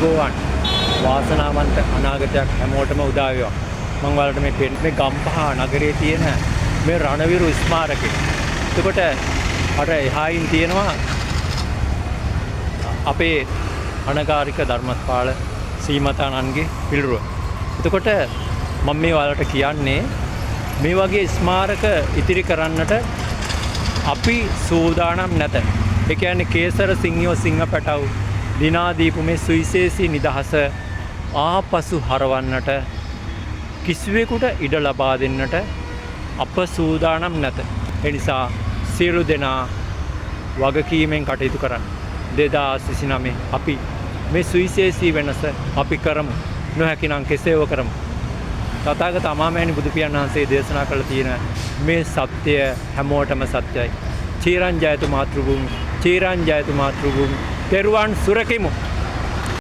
සුබෝවන් වාසනාවන්ත අනාගතයක් හැමෝටම උදා වේවා. මම ඔයාලට මේ ගම්පහ නගරයේ තියෙන මේ රණවිරු ස්මාරකය. එතකොට අර එහායින් තියෙනවා අපේ අනගාരിക ධර්මපාල සීමතානන්ගේ පිළිරුව. එතකොට මම මේ ඔයාලට කියන්නේ මේ වගේ ස්මාරක ඉතිරි කරන්නට අපි සූදානම් නැත. ඒ කියන්නේ කේසර සිංහයෝ සිංහපැටව් දිනා දීපු මේ සුවිශේෂී නිදහස ආපසු හරවන්නට කිසිවෙකුට ඉඩ ලබා දෙන්නට අප සූදානම් නැත. ඒ නිසා සියලු දෙනා වගකීමෙන් කටයුතු කරන්න. 2029 අපි මේ සුවිශේෂී වෙනස අපි කරමු. නොහැකිනම් කෙසේව කරමු. තථාගත අමාමෑණි බුදු පියාණන් වහන්සේ දේශනා කළ තියෙන මේ සත්‍ය හැමෝටම සත්‍යයි. චිරං ජයතු මාතෘභූමි, චිරං ජයතු මාතෘභූමි. තෙරුවන් සුරකිමු.